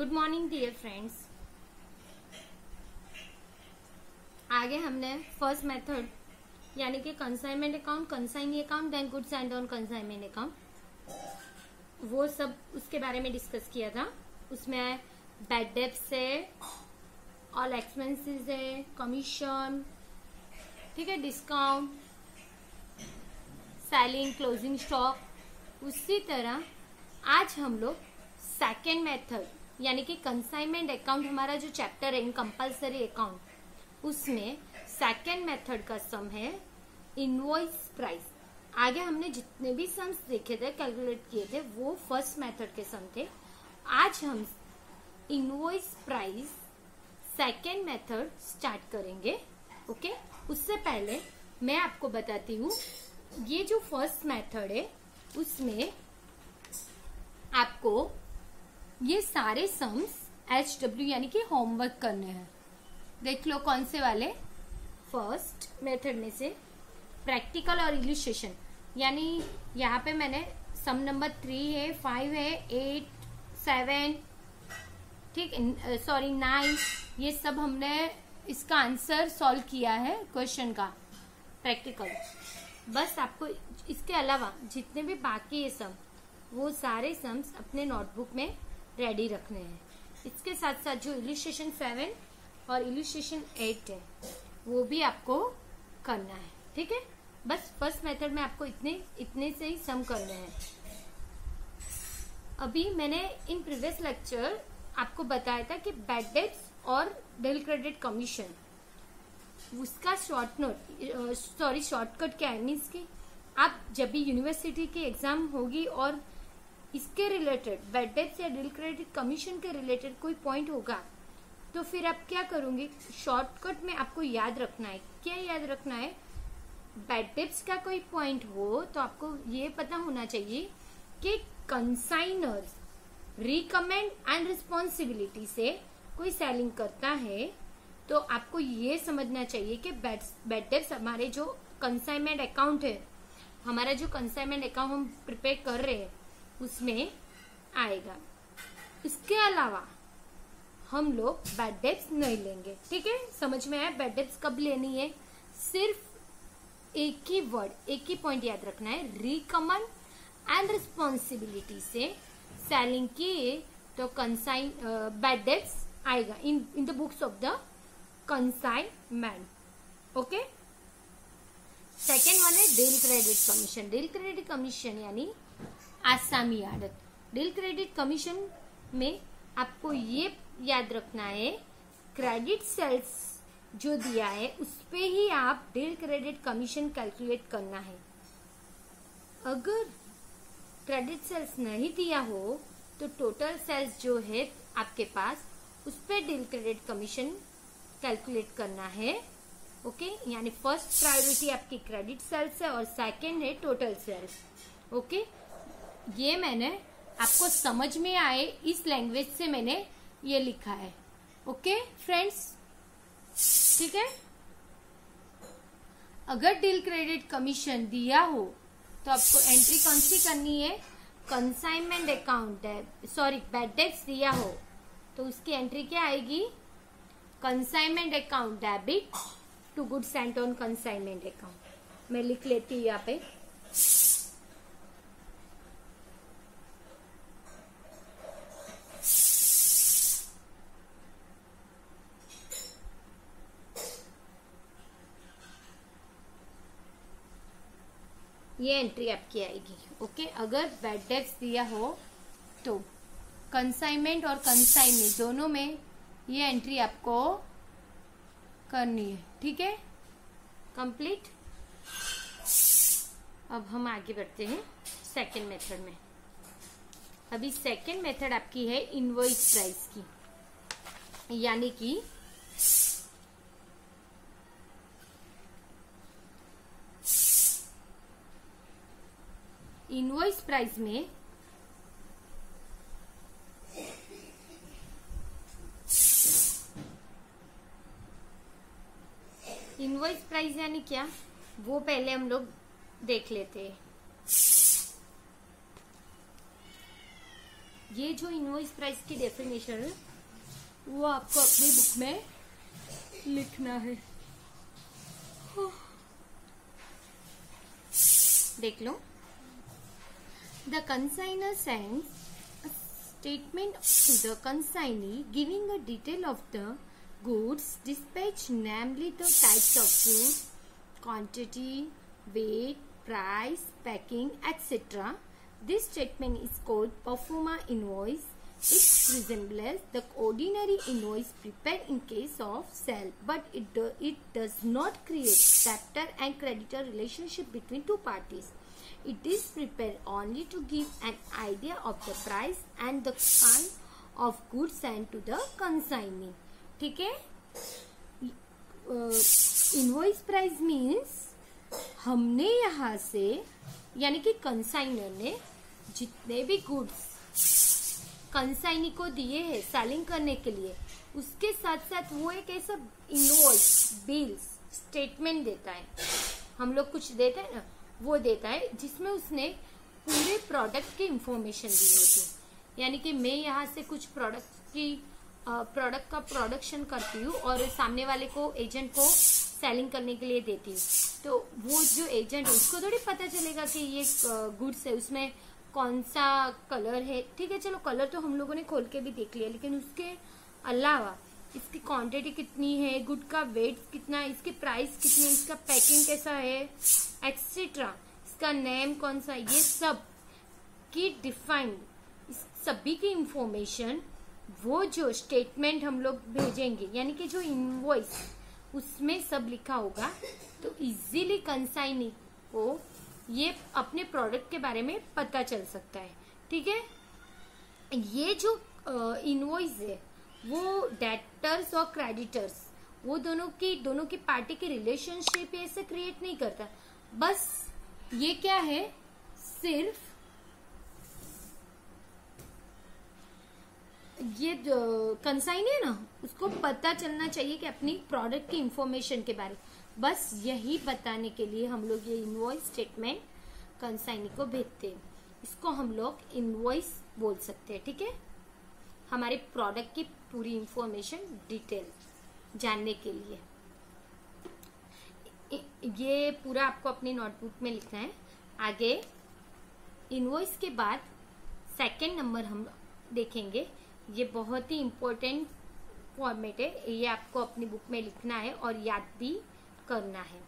Good morning dear friends. आगे हमने first method यानी कि consignment account, consignee account, then goods and on consignment account, वो सब उसके बारे में डिस्कस किया था। उसमें बैड डेब्ट्स है, ऑल एक्सपेंसेस है, कमीशन, ठीक है, डिस्काउंट, सेलिंग, क्लोजिंग स्टॉक। उसी तरह आज हम लोग सेकेंड मेथड यानी कि कंसाइनमेंट अकाउंट, हमारा जो चैप्टर है इन कंपल्सरी अकाउंट, उसमें सेकेंड मेथड का सम है इनवॉइस प्राइस। आगे हमने जितने भी सम्स देखे थे, कैलकुलेट किए थे, वो फर्स्ट मेथड के सम थे। आज हम invoice price second method start करेंगे। ओके, उससे पहले मैं आपको बताती हूँ, ये जो फर्स्ट मेथड है उसमें आपको ये सारे सम्स HW यानी कि होमवर्क करने हैं। देख लो कौन से वाले। फर्स्ट मेथड में से प्रैक्टिकल और इल्यूस्ट्रेशन, यानी यहाँ पे मैंने सम नंबर 3 है, 5 है, 8, 7, ठीक, सॉरी 9, ये सब हमने इसका आंसर सॉल्व किया है क्वेश्चन का प्रैक्टिकल। बस आपको इसके अलावा जितने भी बाकी है सम, वो सारे सम्स अपने नोटबुक में रेडी रखने हैं। इसके साथ साथ जो इल्यूस्ट्रेशन 7 और इल्यूस्ट्रेशन 8 है वो भी आपको करना है, ठीक है। बस फर्स्ट मेथड में आपको इतने से ही सम करने हैं। अभी मैंने इन प्रीवियस लेक्चर आपको बताया था कि बैड डेब्ट्स और बिल क्रेडिट कमीशन, उसका शॉर्टकट क्या है, मीन्स कि आप जब भी यूनिवर्सिटी की एग्जाम होगी और इसके रिलेटेड बैड डेब्ट्स या बिल क्रेडिट कमीशन के रिलेटेड कोई पॉइंट होगा, तो फिर आप क्या करोगे, शॉर्टकट में आपको याद रखना है। क्या याद रखना है? बैड डेब्ट्स का कोई पॉइंट हो तो आपको ये पता होना चाहिए कि कंसाइनर्स रिकमेंड एंड रिस्पॉन्सिबिलिटी से कोई सेलिंग करता है, तो आपको ये समझना चाहिए कि बैड डेब्ट्स हमारे जो कंसाइनमेंट अकाउंट है, हमारा जो कंसाइनमेंट अकाउंट हम प्रिपेयर कर रहे हैं उसमें आएगा। इसके अलावा हम लोग बैड डेब्ट्स नहीं लेंगे, ठीक है। समझ में आया? बैड डेब्ट्स कब लेनी है? सिर्फ एक ही वर्ड, एक ही पॉइंट याद रखना है, रिकमेंड एंड रिस्पॉन्सिबिलिटी से सेलिंग की तो कंसाइन बैड डेब्ट्स आएगा in the books of the consignment. Okay, second one है del credere commission. Del credere commission यानी आसामी आदत। डील क्रेडिट कमीशन में आपको ये याद रखना है, क्रेडिट सेल्स जो दिया है उस पे ही आप डील क्रेडिट कमीशन कैलकुलेट करना है। अगर क्रेडिट सेल्स नहीं दिया हो तो टोटल सेल्स जो है आपके पास, उस पे डील क्रेडिट कमीशन कैलकुलेट करना है। ओके, यानी फर्स्ट प्रायोरिटी आपकी क्रेडिट सेल्स है और सेकेंड है टोटल सेल्स। ओके, ये मैंने आपको समझ में आए इस लैंग्वेज से मैंने ये लिखा है। ओके फ्रेंड्स, ठीक है। अगर डील क्रेडिट कमीशन दिया हो तो आपको एंट्री कौन सी करनी है? कंसाइनमेंट अकाउंट है, सॉरी बैड डेब्ट्स दिया हो तो उसकी एंट्री क्या आएगी? Consignment account debit to goods and on consignment account. मैं लिख लेती हूँ यहाँ पे। ये एंट्री आपकी आएगी। ओके, अगर बैड डेब्ट्स दिया हो तो कंसाइनमेंट और कंसाइनी दोनों में ये एंट्री आपको करनी है, ठीक है। कंप्लीट। अब हम आगे बढ़ते हैं सेकेंड मेथड में। अभी सेकेंड मेथड आपकी है इनवॉइस प्राइस की, यानी कि इनवॉइस प्राइस में इनवॉइस प्राइस यानी क्या, वो पहले हम लोग देख लेते हैं। ये जो इनवॉइस प्राइस की डेफिनेशन है वो आपको अपनी बुक में लिखना है। देख लो। The consignor sends a statement to the consignee giving a detail of the goods dispatched, namely the types of goods, quantity, weight, price, packing, etc. This statement is called pro forma invoice. It resembles the ordinary invoice prepared in case of sale, but it does not create debtor and creditor relationship between two parties. It is prepared only to give an idea of the price and the kind of goods sent to the consignee. ठीक है। Invoice price means हमने यहाँ से यानी कि consignor ने जितने भी गुड्स कंसाइनी को दिए हैं सेलिंग करने के लिए, उसके साथ साथ वो एक ऐसा इनवॉइस बिल्स स्टेटमेंट देता है। हम लोग कुछ देते हैं ना, वो देता है जिसमें उसने पूरे प्रोडक्ट की इंफॉर्मेशन दी होती। यानी कि मैं यहाँ से कुछ प्रोडक्ट का प्रोडक्शन करती हूँ और सामने वाले को एजेंट को सेलिंग करने के लिए देती हूँ, तो वो जो एजेंट है उसको थोड़ी पता चलेगा कि ये गुड्स है, उसमें कौन सा कलर है। ठीक है, चलो कलर तो हम लोगों ने खोल के भी देख लिया, लेकिन उसके अलावा इसकी क्वांटिटी कितनी है, गुड का वेट कितना है, इसकी प्राइस कितनी है, इसका पैकिंग कैसा है, एक्सेट्रा, इसका नेम कौन सा, ये सब की डिफाइंड इस सभी की इंफॉर्मेशन वो जो स्टेटमेंट हम लोग भेजेंगे यानी कि जो इनवॉइस उसमें सब लिखा होगा, तो इजीली कंसाइनी को ये अपने प्रोडक्ट के बारे में पता चल सकता है। ठीक है, ये जो इनवॉइस है वो डेटर्स और क्रेडिटर्स वो दोनों की पार्टी की रिलेशनशिप ऐसे क्रिएट नहीं करता। बस ये क्या है, सिर्फ ये कंसाइन है ना, उसको पता चलना चाहिए कि अपनी प्रोडक्ट की इंफॉर्मेशन के बारे, बस यही बताने के लिए हम लोग ये इनवॉइस स्टेटमेंट कंसाइनी को भेजते हैं। इसको हम लोग इनवॉइस बोल सकते हैं। ठीक है, हमारे प्रोडक्ट की पूरी इंफॉर्मेशन डिटेल जानने के लिए ये पूरा आपको अपनी नोटबुक में लिखना है। आगे इनवॉइस के बाद सेकंड नंबर हम देखेंगे, ये बहुत ही इम्पोर्टेंट फॉर्मेट है, ये आपको अपनी बुक में लिखना है और याद भी करना है।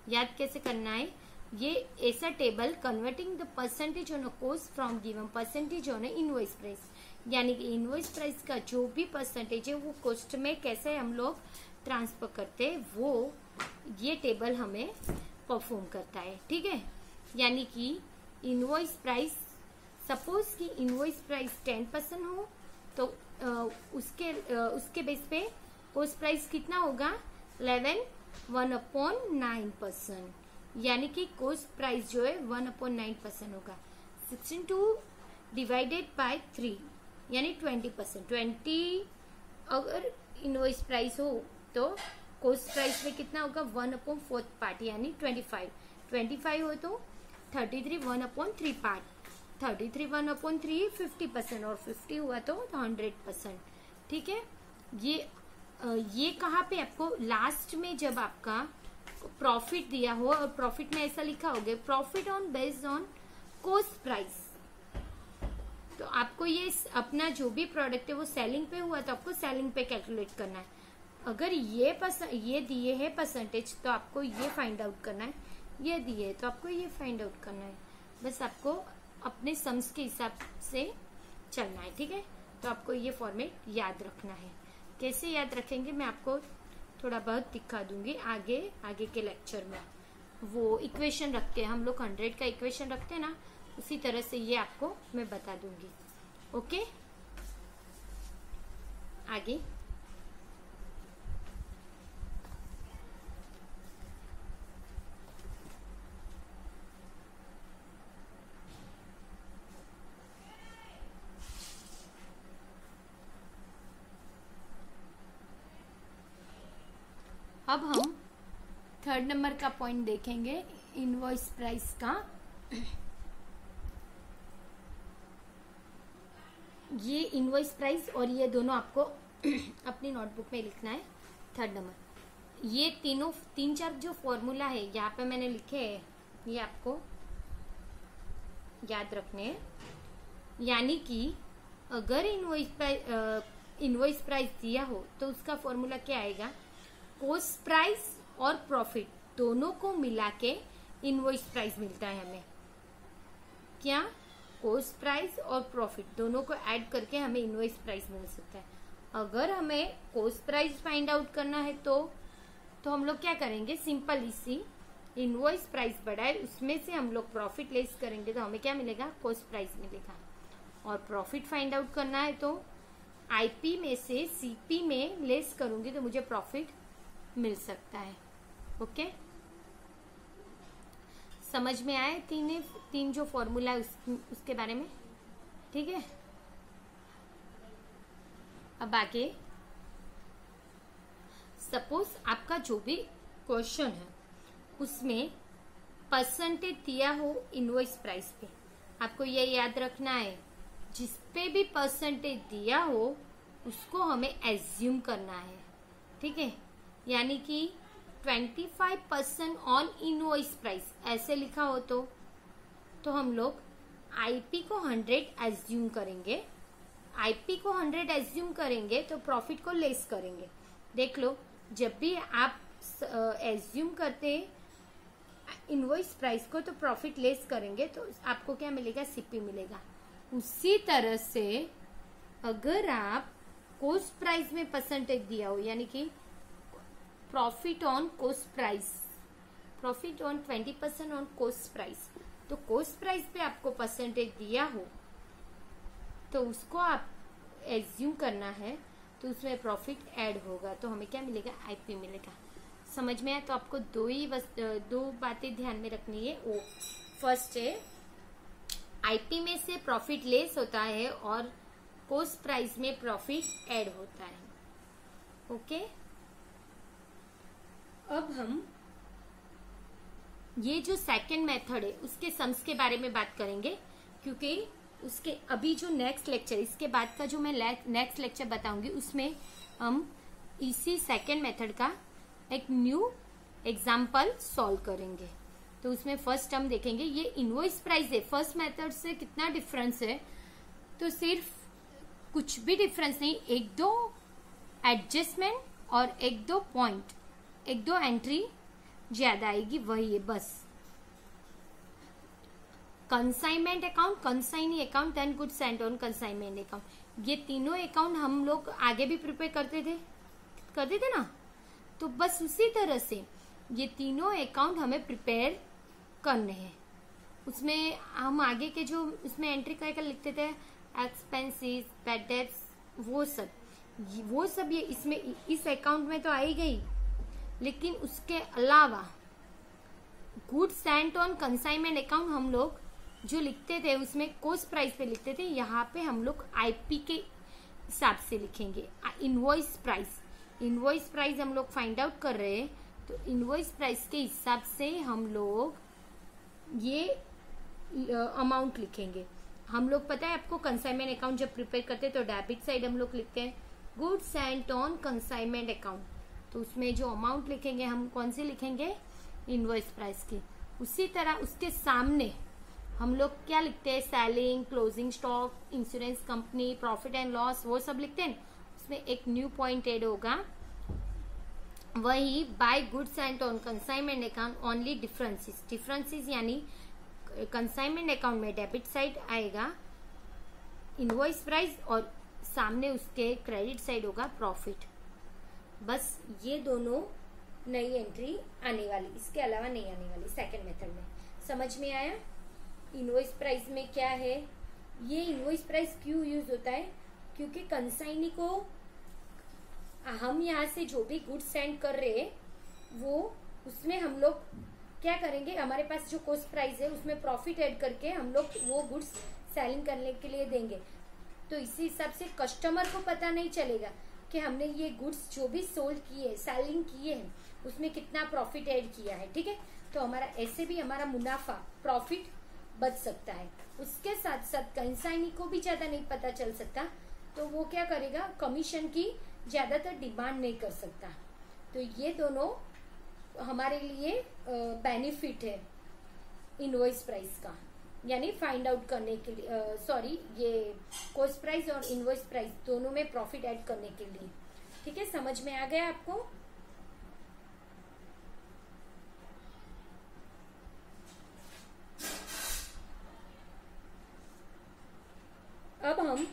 याद कैसे करना है, ये ऐसा table converting the percentage on a cost from given percentage on a invoice price, यानी कि इनवॉइस प्राइस का जो भी परसेंटेज है वो कॉस्ट में कैसे हम लोग ट्रांसफर करते हैं, वो ये टेबल हमें परफॉर्म करता है। ठीक है, यानी कि इनवॉइस प्राइस, सपोज कि इनवॉइस प्राइस 10% हो तो उसके बेस पे कॉस्ट प्राइस कितना होगा, 1/9%, यानी कि कॉस्ट प्राइस जो है 1/9% होगा। 62 डिवाइडेड बाय 3 यानी 20%। 20 अगर इनवॉइस प्राइस हो तो कॉस्ट प्राइस में कितना होगा, 1/4 पार्ट यानी 25। 25 हो तो 33 1/3 पार्ट, 33 1/3 50% और 50 हुआ तो 100%। ठीक है, ये कहाँ पे आपको लास्ट में जब आपका प्रॉफिट दिया हो और प्रॉफिट में ऐसा लिखा होगा profit on based on cost price, तो आपको ये अपना जो भी प्रोडक्ट है वो सेलिंग पे हुआ तो आपको सेलिंग पे कैलकुलेट करना है। अगर ये दिए है परसेंटेज तो आपको ये फाइंड आउट करना है, ये दिए है तो आपको ये फाइंड आउट करना है। बस आपको अपने सम्स के हिसाब से चलना है। ठीक है, तो आपको ये फॉर्मेट याद रखना है। कैसे याद रखेंगे मैं आपको थोड़ा बहुत दिखा दूंगी आगे के लेक्चर में। वो इक्वेशन रख के हम लोग 100 का इक्वेशन रखते हैं ना, उसी तरह से ये आपको मैं बता दूंगी। ओके, आगे अब हम थर्ड नंबर का पॉइंट देखेंगे इनवॉइस प्राइस का। ये इनवॉइस प्राइस और ये दोनों आपको अपनी नोटबुक में लिखना है। 3rd नंबर, ये तीन चार जो फॉर्मूला है यहाँ पे मैंने लिखे हैं, ये आपको याद रखने हैं। यानी कि अगर इनवॉइस प्राइस दिया हो तो उसका फॉर्मूला क्या आएगा, कॉस्ट प्राइस और प्रॉफिट दोनों को मिला के इनवॉइस प्राइस मिलता है हमें। क्या, कॉस्ट प्राइस और प्रॉफिट दोनों को ऐड करके हमें इनवॉइस प्राइस मिल सकता है। अगर हमें कॉस्ट प्राइस फाइंड आउट करना है तो हम लोग क्या करेंगे, सिंपल इसी इनवॉइस प्राइस बढ़ाए उसमें से हम लोग प्रॉफिट लेस करेंगे तो हमें क्या मिलेगा, कॉस्ट प्राइस मिलेगा। और प्रॉफिट फाइंड आउट करना है तो आईपी में से सीपी में लेस करूंगी तो मुझे प्रॉफिट मिल सकता है। ओके, समझ में आए तीन जो फॉर्मूला है उसके बारे में, ठीक है। अब आगे, सपोज आपका जो भी क्वेश्चन है उसमें परसेंटेज दिया हो इनवॉइस प्राइस पे, आपको ये याद रखना है जिस पे भी परसेंटेज दिया हो उसको हमें एज्यूम करना है, ठीक है। यानी कि 25% ऑन इनवॉइस प्राइस ऐसे लिखा हो तो हम लोग आईपी को 100 एज्यूम करेंगे। आईपी को 100 एज्यूम करेंगे तो प्रॉफिट को लेस करेंगे। देख लो, जब भी आप एज्यूम करते इनवॉइस प्राइस को तो प्रॉफिट लेस करेंगे तो आपको क्या मिलेगा, सीपी मिलेगा। उसी तरह से अगर आप कॉस्ट प्राइस में परसेंटेज दिया हो, यानी कि profit on cost price, profit on 20% on cost price, तो कॉस्ट प्राइस पे आपको परसेंटेज दिया हो तो उसको आप एज्यूम करना है तो उसमें प्रॉफिट ऐड होगा तो हमें क्या मिलेगा, आईपी मिलेगा। समझ में आया? तो आपको दो बातें ध्यान में रखनी है। वो फर्स्ट है आईपी में से प्रॉफिट लेस होता है और कॉस्ट प्राइस में प्रॉफिट ऐड होता है। ओके, अब हम ये जो सेकंड मेथड है उसके सम्स के बारे में बात करेंगे, क्योंकि उसके अभी जो नेक्स्ट लेक्चर, इसके बाद का जो मैं नेक्स्ट लेक्चर बताऊंगी उसमें हम इसी सेकंड मेथड का एक न्यू एग्जाम्पल सॉल्व करेंगे। तो उसमें फर्स्ट हम देखेंगे ये इनवॉइस प्राइस है, फर्स्ट मेथड से कितना डिफरेंस है। तो सिर्फ कुछ भी डिफरेंस नहीं, एक दो एडजस्टमेंट और एक दो पॉइंट, एक दो एंट्री ज्यादा आएगी, वही है बस। Consignment account, consignee account and goods sent on consignment account, ये तीनों अकाउंट हम लोग आगे भी प्रिपेयर करते थे ना। तो बस उसी तरह से ये तीनों अकाउंट हमें प्रिपेयर करने हैं। उसमें हम आगे के जो उसमें एंट्री कर लिखते थे, एक्सपेंसेस, बैड डेट्स, वो सब ये इसमें इस अकाउंट में तो आई गई, लेकिन उसके अलावा goods sent on consignment account हम लोग जो लिखते थे उसमें कॉस्ट प्राइस पे लिखते थे, यहाँ पे हम लोग आईपी के हिसाब से लिखेंगे। इनवॉइस प्राइस हम लोग फाइंड आउट कर रहे हैं, तो इनवॉइस प्राइस के हिसाब से हम लोग ये अमाउंट लिखेंगे। हम लोग पता है आपको, कंसाइनमेंट अकाउंट जब प्रिपेयर करते हैं तो डेबिट साइड हम लोग लिखते हैं goods sent on consignment account, तो उसमें जो अमाउंट लिखेंगे हम कौन सी लिखेंगे, इनवॉइस प्राइस की। उसी तरह उसके सामने हम लोग क्या लिखते हैं, selling, closing stock, insurance company, profit and loss, वो सब लिखते हैं। उसमें एक न्यू पॉइंट ऐड होगा, वही by goods sent on consignment account only differences, यानी कंसाइनमेंट अकाउंट में डेबिट साइड आएगा इनवॉइस प्राइस और सामने उसके क्रेडिट साइड होगा प्रॉफिट। बस ये दोनों नई एंट्री आने वाली, इसके अलावा नहीं आने वाली सेकंड मेथड में। समझ में आया? इनवॉइस प्राइस में क्या है, ये इनवॉइस प्राइस क्यों यूज होता है, क्योंकि कंसाइनी को हम यहाँ से जो भी गुड्स सेंड कर रहे हैं वो उसमें हम लोग क्या करेंगे, हमारे पास जो कॉस्ट प्राइस है उसमें प्रॉफिट ऐड करके हम लोग वो गुड्स सेलिंग करने के लिए देंगे। तो इसी हिसाब से कस्टमर को पता नहीं चलेगा कि हमने ये गुड्स जो भी सोल्ड किए, सेलिंग किए हैं, उसमें कितना प्रॉफिट ऐड किया है, ठीक है। तो हमारा ऐसे भी हमारा मुनाफा, प्रॉफिट बच सकता है। उसके साथ साथ कंसाइनी को भी ज्यादा नहीं पता चल सकता, तो वो क्या करेगा, कमीशन की ज्यादातर डिमांड नहीं कर सकता। तो ये दोनों हमारे लिए बेनिफिट है इनवॉइस प्राइस का, यानी फाइंड आउट करने के लिए, ये कॉस्ट प्राइस और इनवॉइस प्राइस दोनों में प्रॉफिट ऐड करने के लिए। ठीक है, समझ में आ गया आपको? अब हम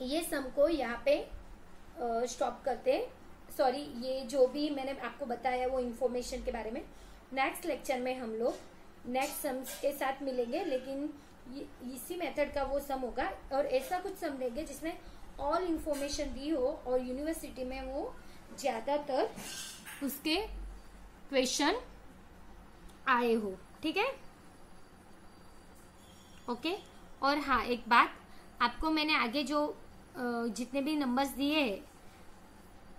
ये सम को यहाँ पे स्टॉप करते हैं। सॉरी, ये जो भी मैंने आपको बताया वो इन्फॉर्मेशन के बारे में, नेक्स्ट लेक्चर में हम लोग नेक्स्ट सम्स के साथ मिलेंगे, लेकिन इसी मेथड का वो सम होगा और ऐसा कुछ सम देंगे जिसमें ऑल इंफॉर्मेशन दी हो और यूनिवर्सिटी में वो ज्यादातर उसके क्वेश्चन आए हो। ठीक है, ओके। और हाँ, एक बात, आपको मैंने आगे जो जितने भी नंबर्स दिए हैं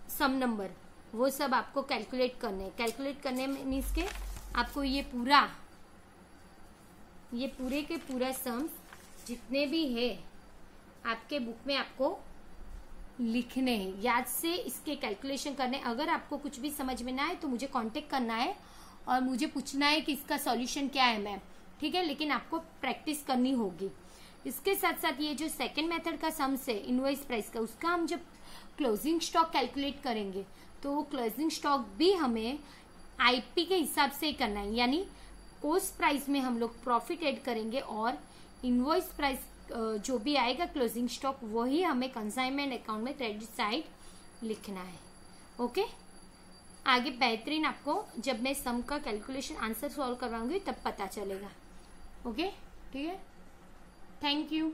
सम नंबर, वो सब आपको कैलकुलेट करने में मीन्स के आपको ये पूरे के पूरा सम जितने भी है आपके बुक में आपको लिखने हैं, याद से इसके कैलकुलेशन करने। अगर आपको कुछ भी समझ में ना आए तो मुझे कांटेक्ट करना है और मुझे पूछना है कि इसका सॉल्यूशन क्या है मैम, ठीक है, लेकिन आपको प्रैक्टिस करनी होगी। इसके साथ साथ ये जो सेकंड मेथड का सम्स है इनवॉइस प्राइस का, उसका हम जब क्लोजिंग स्टॉक कैलकुलेट करेंगे तो वो क्लोजिंग स्टॉक भी हमें आईपी के हिसाब से ही करना है, यानी कॉस्ट प्राइस में हम लोग प्रॉफिट ऐड करेंगे और इनवॉइस प्राइस जो भी आएगा क्लोजिंग स्टॉक वही हमें कंसाइनमेंट अकाउंट में क्रेडिट साइड लिखना है। ओके, आगे बेहतरीन आपको जब मैं सम का कैलकुलेशन आंसर सॉल्व करवाऊंगी तब पता चलेगा। ओके, ठीक है, थैंक यू।